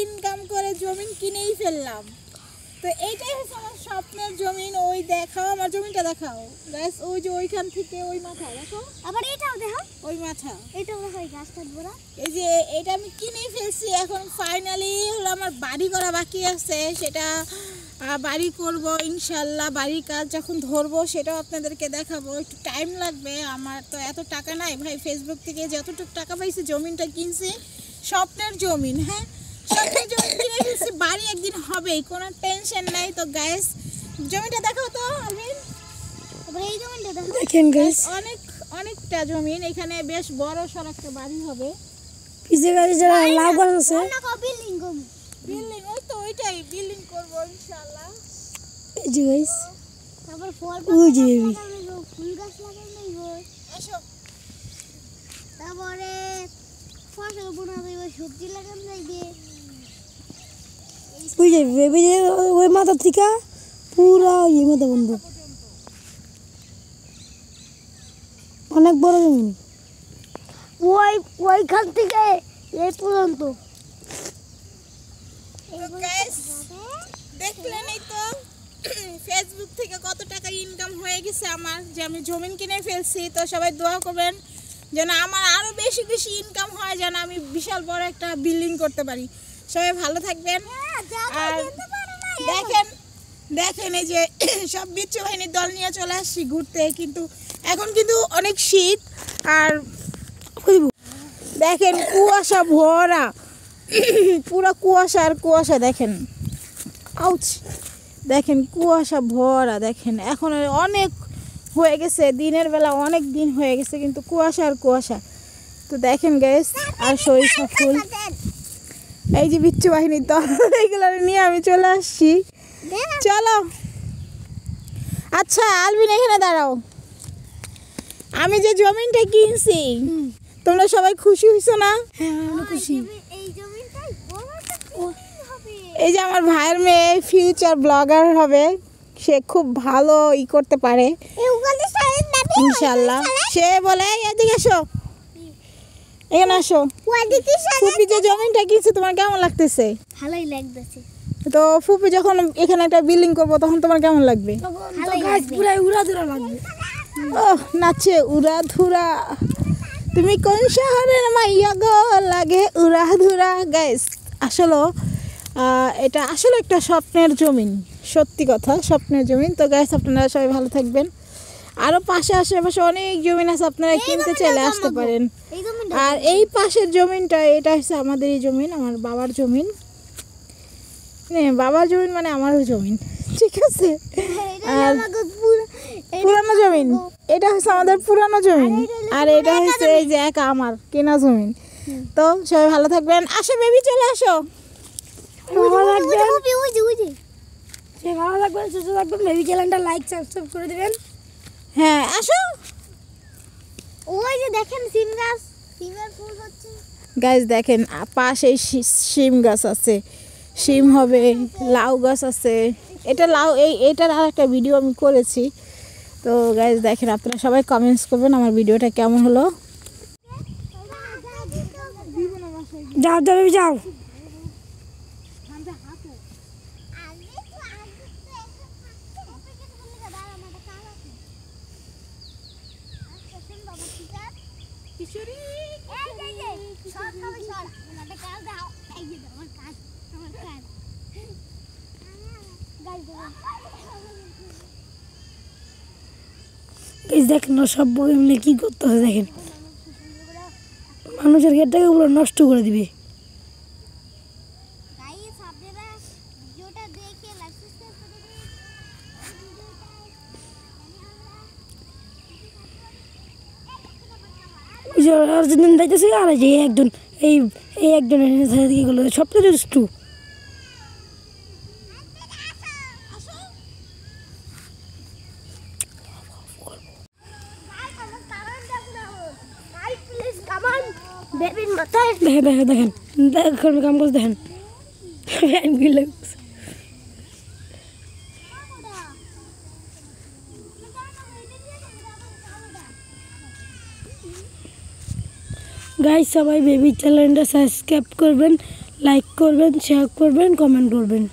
Income করে জমি কিনেই ফেললাম। তো এইটাই হচ্ছে আমার স্বপ্নের জমি। ওই দেখাও আমার জমিটা দেখাও গাইস, ওই যে ওইখান থেকে ওই মাথা দেখো, আবার এটাও দেখো, ওই মাথা এটাও দেখো, এই গাছটা বড়। এই যে এটা আমি কিনেই ফেলছি। এখন ফাইনালি হলো আমার বাড়ি করা বাকি আছে, সেটা বাড়ি করব ইনশাল্লাহ। বাড়ির কাজ যখন ধরবো সেটাও আপনাদেরকে দেখাবো। একটু টাইম লাগবে, আমার তো এত টাকা নাই ভাই। ফেসবুক থেকে যতটুকু টাকা পাইছি জমিনটা কিনছি, স্বপ্নের জমিন। হ্যাঁ, স্বপ্নের জমিন কিনে ফেলছি, বাড়ি একদিন হবেই, কোনো টেনশন নাই। তো গাইস জমিটা দেখাও তো আলমিন। এই জমিটা দেখো, দেখেন গাইস, অনেকটা জমিন, এখানে বেশ বড় সড় একটা বাড়ি হবে। পিছে গাড়ি যারা লাউ গাছ আছে, বিল্ডিং করব, বিল্ডিং, ওই তো ওইটাই বিল্ডিং করব ইনশাআল্লাহ। এই যে গাইস, তারপর ফল ওই যে বেবি, ফুল গাছ লাগাই গো। এসো, তারপরে ফসল বোনা যাইব, সবজি লাগানো যাইবে। ওই যে বেবি, ওই মাথা থেকে পুরা এই মাথা বন্ধ, অনেক বড় জমি। ওইখান থেকে এই পর্যন্ত। গাইস দেখলেনই তো ফেসবুক থেকে কত টাকা ইনকাম হয়ে গেছে আমার, যে আমি জমিন কিনে ফেলছি। তো সবাই দোয়া করবেন যেন আমার আরো বেশি বেশি ইনকাম হয়, যেন আমি বিশাল বড় একটা বিল্ডিং করতে পারি। সবাই ভালো থাকবেন। আর দেখেন এই যে সব বিচ্ছু বাহিনীর দল নিয়ে চলে আসছি ঘুরতে, কিন্তু এখন কিন্তু অনেক শীত। আর দেখেন কুয়াশা ভরা, পুরো কুয়াশা আর কুয়াশা। দেখেন আউচ, দেখেন কুয়াশা ভরা। দেখেন এখন অনেক হয়ে গেছে, দিনের বেলা অনেক দিন হয়ে গেছে, কিন্তু কুয়াশা আর কুয়াশা। তো দেখেন গাইস, আর সরিষা ফুল, এই যে বিচ্ছু বাহিনীর দল, এইগুলো নিয়ে আমি চলে আসছি। চলো, আচ্ছা আলবিন এখানে দাঁড়াও। আমি যে জমিনটা কিনছি, তোমরা সবাই খুশি হইছো না? হ্যাঁ খুশি। এই জমিটাই বড় একটা বিল্ডিং হবে। এই যে আমার ভাইয়ের মেয়ে ফিউচার ব্লগার হবে, সে খুব ভালো করতে পারে ইনশাল্লাহ। সে বলে এদিকে আসো, এখানে আসো। ফুপি যে জমিনটা কিনছে তোমার কেমন লাগতেছে? ভালোই লাগতেছে। তো ফুপি যখন এখানে একটা বিল্ডিং করবো তখন তোমার কেমন লাগবে? গাছ পুরা উড়াধুরা লাগবে। ওহ নাচে উড়াধুরা, তুমি কোন শহরের মাইয়া গো, লাগে উড়াধুরা। গাইস আসলে এটা আসলে একটা স্বপ্নের জমিন, সত্যি কথা স্বপ্নের জমিন। তো গাইস আপনারা সবাই ভালো থাকবেন। আরও পাশে আশেপাশে অনেক জমিন আছে, আপনারা কিনতে চাইলে আসতে পারেন। আর এই পাশের জমিনটা, এটা হচ্ছে আমাদেরই জমিন, আমার বাবার জমিন। বাবার জমিন মানে আমারও জমিন, ঠিক আছে। আর পুরানো জমিন, এটা হচ্ছে আমাদের পুরানো জমিন। আর এটা হচ্ছে এই যে একা আমার কেনা জমিন। তো সবাই ভালো থাকবেন। আসো বেবি, চলে আসো। ভালো লাগবেন, ভালো লাগবেন, সুস্থ থাকবেন। বেবি চ্যানেলটা লাইক সাবস্ক্রাইব করে দেবেন। হ্যাঁ আসো। ওই যে দেখেন সিম গাছ, সিমের ফুল হচ্ছে। গাছ দেখেন পাশে শিম গাছ আছে, শিম হবে, লাউ গাছ আছে। এটা লাউ, এটার আর একটা ভিডিও আমি করেছি। তো গাইজ দেখেন, আপনারা সবাই কমেন্টস করবেন আমার ভিডিওটা কেমন হলো। যাও যাও বেবি যাও। দেখেন না সব বই মিলে কি করতে হবে। দেখেন মানুষের গেটটাকে পুরো নষ্ট করে দিবে। অর্জুন দেখতেছি, আর যে একজন এই একজন এগুলো সবচেয়ে দুষ্টু। দেখেন দেখেন দেখেন দেখেন কাম করছে, দেখেন গাইস সবাই বেবি চ্যানেলটা সাবস্ক্রাইব করবেন, লাইক করবেন, শেয়ার করবেন, কমেন্ট করবেন।